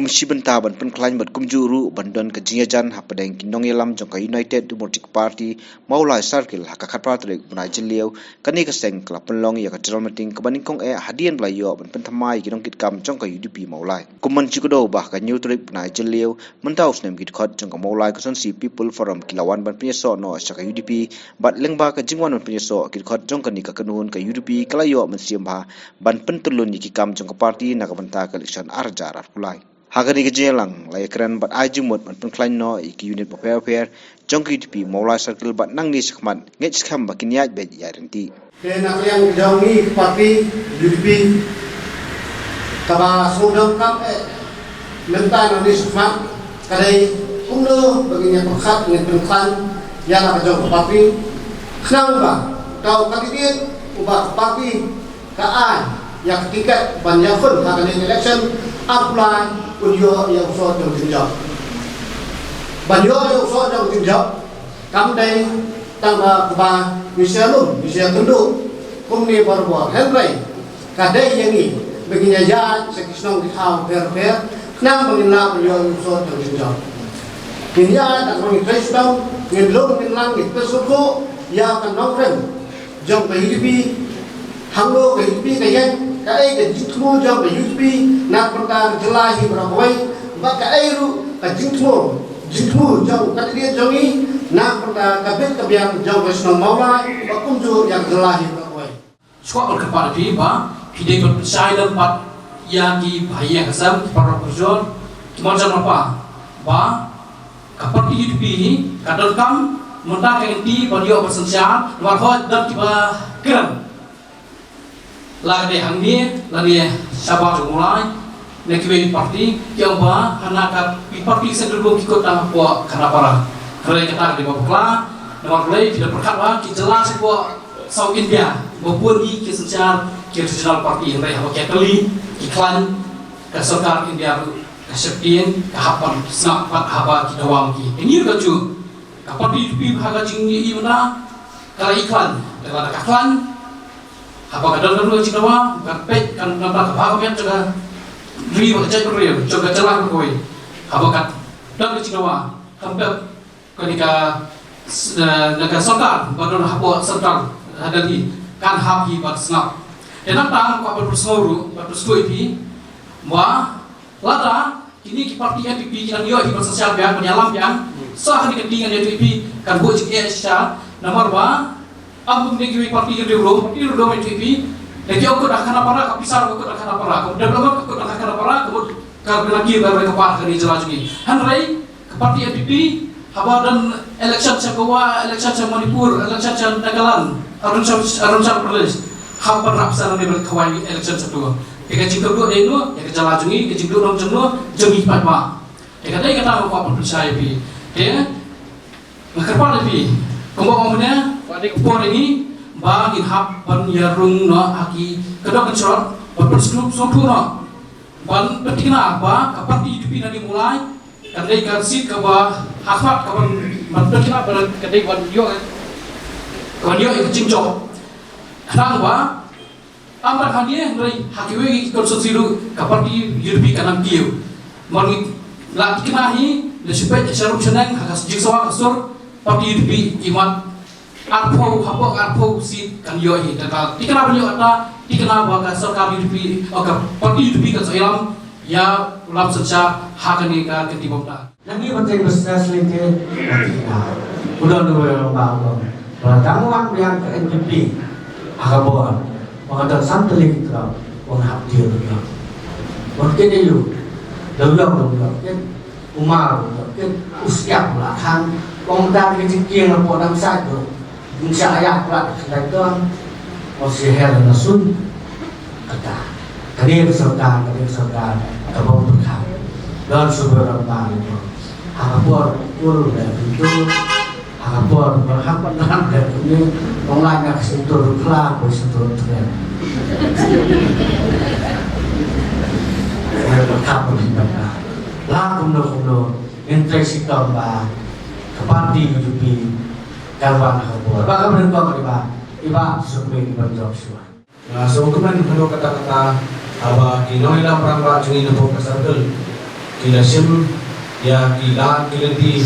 si benta ban pen klain bat kumjuru bandon ke jingajan hapadeng kinong yelam jongka United Democratic Party maulai circle haka khatpatrik bunai jeliau kani ka seng kla penlong ya ka jral meeting ke baningkong hadian blayo ban pen thamai kinong kit kam jongka UDP maulai kuman chikudo bah ka new trip bunai jeliau mentau snem kit khot jongka maulai ka sonsi people forum kilawan ban penyeso no saka UDP bat lengba ka jingwan ban penyeso kit khot jongka ni ka kanuhun ka UDP kalayo mensiam ba ban pen tulun ki kam jongka party na ka banta ka election arjar kulai Hagani ke jelang lai keren bat ajumut man pengklain no iki unit paper jongki UDP maulai circle bat nang ni sekmat ngej skam bakin yaj bet yarenti kena yang jongi parti UDP taba sudang kap menta no ni sekmat kadai umno baginya perkhat dengan pengklain yang ka jong parti kenang ba tau kandidat ubah parti kaan yang tiket banyak pun hagani election apply Banyo yang usah jauh tinjau, banyo yang usah jauh tinjau, kamdai tangga keba misalum, misal kenduk, kumni berbuat Henry, kadai yang ini baginya jalan sekisnong dihau per, kenang mengenal banyo yang usah jauh tinjau. Kinya tak mengi Kristung, ngelong mengenang itu suku yang akan nongkrong, jauh kehidupi, hanglo kehidupi kayak. Kai ke jitmu jam ke UDP nak perkara jelahi berawai bak kai ru ke jitmu jam kadiri jongi nak perkara kabit kebiang jam ke senang maula bak kunjur yang jelahi berawai suka berkepada di ba hidai berpercaya dan pat yang di bahaya kesam para perjuang macam apa ba kapal di UDP ini kadang kam mentah kenti pada bersenjata warhot dan tiba keren lagi hangni lagi sabar mulai nekwe parti yang ba anak parti sendiri ikut apa kenapa kerana kita di bawah nomor mulai tidak berkata jelas bahwa South India maupun di kesenjar regional parti yang lain apa kali iklan keserkar India keseptian kehapan sangat apa kita wangi ini juga tu parti di bahagian tinggi mana kalau iklan dengan iklan apa kadang dulu cinawa karpet kan nampak kebahagiaan juga ribu kecil beriu juga celah berkoi apa kat dan cinawa hampir ketika negara serta baru apa serta ada di kan hapi bat snap dan tang kau berpersenguru berpersuasi wah lada ini parti NDP yang dia hidup sosial yang menyalam yang sah di ketinggian NDP kan buat jika secara nomor dua Abu negeri parti dulu TV, lagi aku dah kena para kapisar aku dah kena para, kemudian belum aku dah kena para, kemudian kalau lagi baru kepala kini jelas lagi. Henry ke parti NDP, apa dan election Jawa, election Manipur, election Nagaland, Arunachal Pradesh, hampir rapsar ni berkawai election kedua. Kejing kedua dia itu, yang kejelas lagi, kejing kedua orang jenuh, jemi pada. Kata aku apa percaya bi, kepala bi, kemudian Por ini bagi hab ban yarung no aki kedok kencrot berperskrup sotu no ban petikna apa kapan di UDP nanti mulai kadai karsit kawa hakmat kapan ban petikna pada kadai ban yo itu cincok kenang ba ambar hanya dari hakiwe konsulsiru kapan di UDP kanam kiu mari lagi kenahi lesipet syarup senang hakas jiksawa kasur parti UDP imat arpo si kan yo ini tentang dikenal beliau ada dikenal bahwa serkar UDP parti UDP kan soalam ya ulam sejak hak ini kan ketibokta yang ini penting besar selingkir udah yang bangun pertama yang ke NDP agak mengadap sampai kita menghap dia mungkin itu dulu kan umar kan usia belakang komentar kecil apa dalam satu Insya ayah pula kita masih heran nasun kata kadir serta kabau berkah dan sumber rempah itu hapor pur dan itu hapor berhapan dan ini mengelaknya kesentuh kelak kesentuh tren berkah berhidup lah kumno interaksi kembali keparti UDP Kalban kabur. Bagaimana berikut iba sumber berjauh suah. So kemudian kalau kata-kata aba kinoy lang perang rajung ini po kasarkel kila sim ya kila di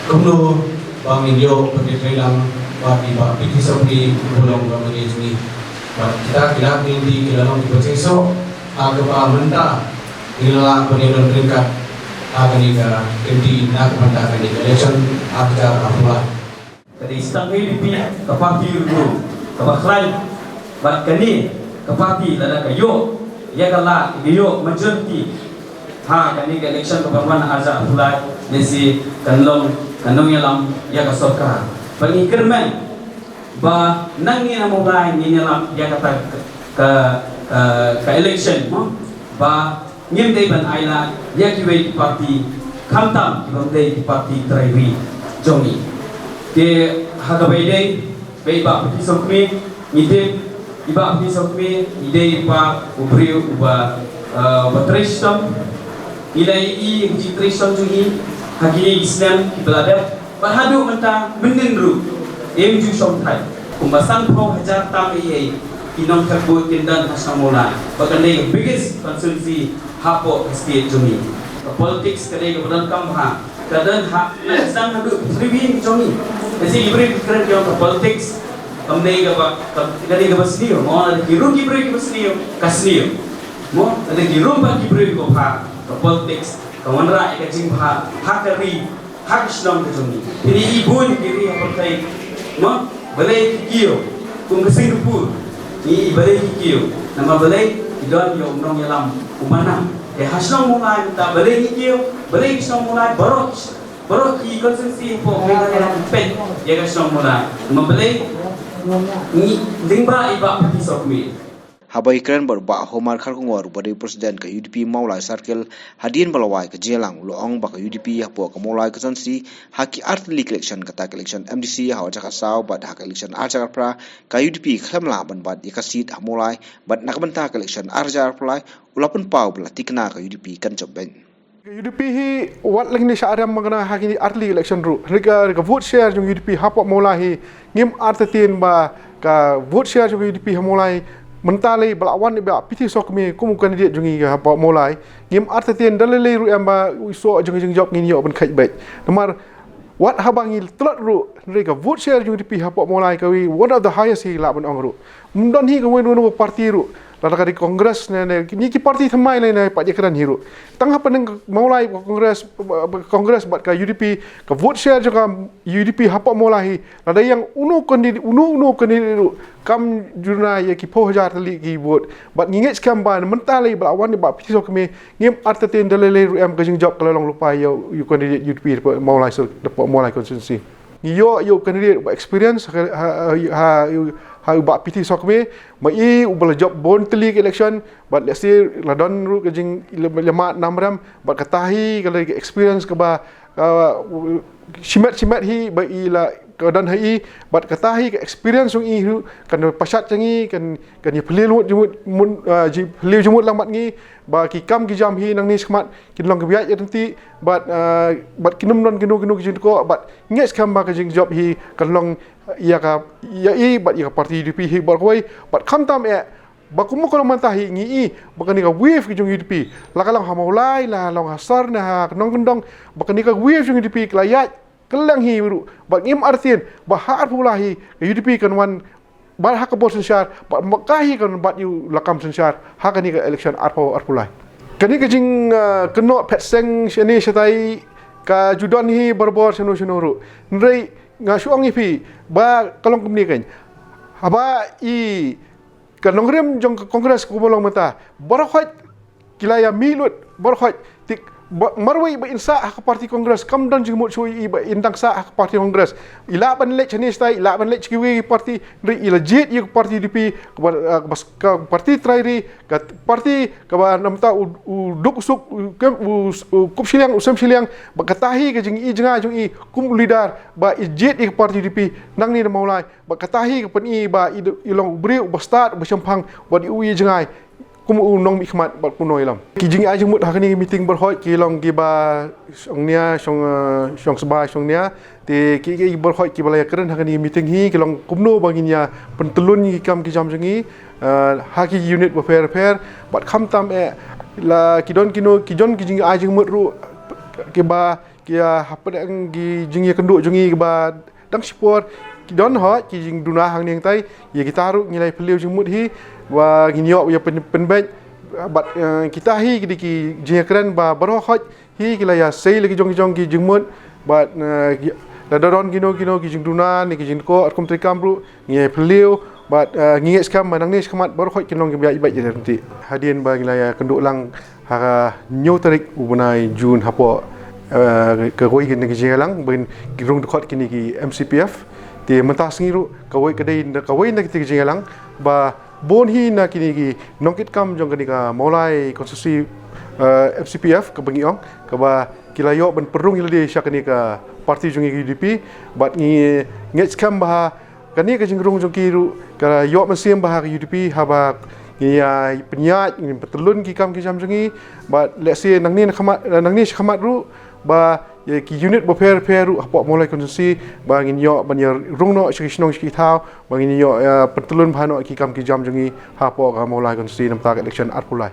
kumno bangin yo pakai lang bagi piti sapi bolong bagi ini kita kila di kila long diproseso agak menta kila penilaian peringkat akan ika di nak menta akan election akan apa Kadi istang UDP ke parti dulu ke bakrai bat kani ke parti lada kayo ya kala kayo majority kani ke election ke Parwan aja mulai nesi kanong yalam ya ka sorka pengikirmen ba nangi na mulai ni yalam ya kata ke election ba ngim dei ban aila ya kiwe parti kamtam ki parti traiwi jongi ke hagabai dai bai ba peti sokme ide iba peti sokme ide pa ubri uba batristam ilai i jitristam jungi hagi islam belada bahadu menta mendinru em ju som thai kumbasan pro hajar tam ei kinong terbu tindan hasamola bakande biggest constituency hapo state jungi politics kade kemudian kamha kadang hak sedang hidup seribu jomi jadi ibri keren yang politics kamne kade ke basniyo mau ada giru ibri ke basniyo kasniyo mau ada giru ba ibri ko ha politics kawanra ikajing ha hakari hak islam ke jomi ini ibu ni kiri apa tai mau balai kiyo kung kasing pur ni balai kiyo nama balai idon yo nong yalam umana hasilnya mulai tak boleh hijau, boleh hasilnya mulai baru ki konsumsi po yang pen, ya hasilnya mulai, membeli ni lingba iba pati sokmi. Habai keren berba homar kharkungwar bari presiden ke UDP Maulai Circle hadien balawai ke jelang loong ba ke UDP hapo ke Maulai ke sonsi haki artli election kata election MDC hawa jaka saw bad hak election arjar pra ke UDP khlamla ban bad ikasit Maulai bad nakbanta ke election arjar plai ulapun pau bela tikna ke UDP kan jobben UDP hi wat lang ni syariam magana haki artli election ru rega vote share jung UDP hapo Maulai hi ngim artatin ba ka vote share jung UDP Maulai mentalai belawan iba piti sokme kumu kandidat jungi ga apa mulai ngim artatin dalele ru amba iso jung job ngin yo ben khai bet nomor wat habangi telot ru rega vote share jungi pi apa mulai kawi one of the highest hi la ben ong ru mundon hi kawi no parti ru lada kali kongres ne ni ki parti thamai le ne pak jekaran hiru tangha peneng mulai kongres bat ka UDP ka vote share juga UDP hapa mulai lada yang unu kandidat kam jurna ye ki 4000 tali ki vote bat ngingit skam ban mentali belawan ni bat piso kami ngim artatin dalele ru am kajing job kalau long lupa yo kandidat UDP mulai so dapat mulai constituency yo kandidat experience ha ba piti sokme mai ubal job bon teli election but let's say ladon ru kajing lemat namram but katahi kalau experience ke ba simat hi ba ila kadan hi but katahi experience ung i kan pasat changi kan ye pelil mun ji pelil jumut lamat ngi ba ki kam ki jam hi nang ni smat kin long biat ya nanti but kinum non kinu kijin ko but nges kam ba kajing job hi kan long ia ka but ia parti UDP hi barkoi but kam tam ba kumu kalau mantahi ngi bakani ka wave ki jung UDP lakalang ha maulai la long hasar na ha nong gendong bakani ka wave jung UDP klayat kelang hi biru bat ngim artin bahar pulahi UDP kan wan bar hak bos sensar bat makahi kan bat yu lakam sensar hakani ka election arpulai kani ka jing keno petseng shani shatai ka judon hi berbor senu nrei ngasuang ipi ba kalong kumni kan haba i kanong rem jong kongres ku bolong mata barkhot kilaya milut barkhot tik marwai ba insa hak parti kongres kam dan jumut chui ba indang sa hak parti kongres ila ban lek chani stai ila ban lek kiwi parti ri ila jet yu parti DP ka parti trairi ka parti ka ba namta uduk suk kem kup siliang usam siliang ba katahi ka jing i jenga jung i kum leader ba jet yu parti DP nang ni maulai ba katahi ka pen i ba ilong bri ba start ba champang ba di ui jengai kumu nong mikmat bat kuno ilam kijing aja mut hakani meeting berhoi kilong giba songnia song seba songnia te ki berhoi ki balaya keren hakani meeting hi kilong kumno banginya pentelun ki kam ki jam jengi haki unit repair bat kham tam la kidon kijon kijing ajing mutru ke ba kia apa dang gi jing kenduk jungi ke ba dang support kidon ho kijing duna hang ning tai ye kita ru ngilai peliu jing mut hi wa ginyok ya penbet bat kita hi ki jing keren ba baro hot hi kila ya sei lagi jong ki jing mut bat la don gino ki jing duna ni ki jing ko at kum trikam ru ngi peliu but ngingit skam manang ni skamat baru khoi kinong ke ibai je nanti hadian bagi laya kenduk lang ha nyu tarik ubunai jun hapo ke goi kin ke jelang ben girung khot kini ki MCPF ti mentas ngiru kawai kedai kawai nak ti jelang ba bon hi na kini ki nongkit kam jong kini ka mulai konstitusi MCPF ke bengiong ke ba kilayo ben perung hilde syak kini ka parti jungi UDP bat ngi ngit skam ba kani ka jingrung jongkiru ka yok masiem bahag UDP haba ya penyat ni petulun ki kam ki jam jengi ba let's say nang ni khamat ru ba ki unit bo per ru apa mulai konstitusi ba ngin yok ban ya rungno sikisnong ki thau ba ngin yok petulun bhano ki kam ki jam jengi ha po ka mulai konstitusi namta election at pulai